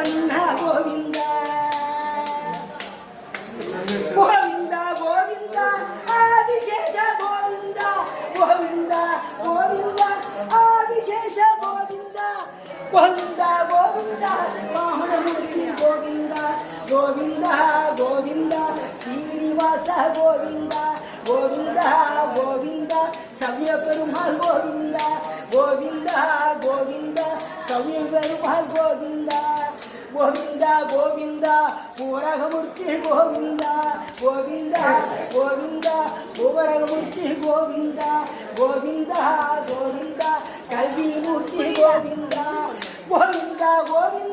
பிரசன்ன கோவிந்த கோவிந்த கோவிந்த ஆதிசேஷ கோவிந்த கோவிந்த கோவிந்த ஆதிசேஷ கோவிந்த கோவிந்த கோவிந்த வாமனமூர்த்தி கோவிந்த கோவிந்த கோவிந்த ஸ்ரீனிவாச கோவிந்த கோவிந்த கோவிந்த சமய பெருமாள் கோவிந்த கோவிந்த கோவிந்த சமய பெருமாள் கோவிந்த கோவிந்த கோவிந்த பூரகமூர்த்தி கோவிந்த கோவிந்த கோவிந்த பூரகமூர்த்தி கோவிந்த கோவிந்த கோவிந்த கல்விமூர்த்தி கோவிந்த கோவிந்த கோவிந்த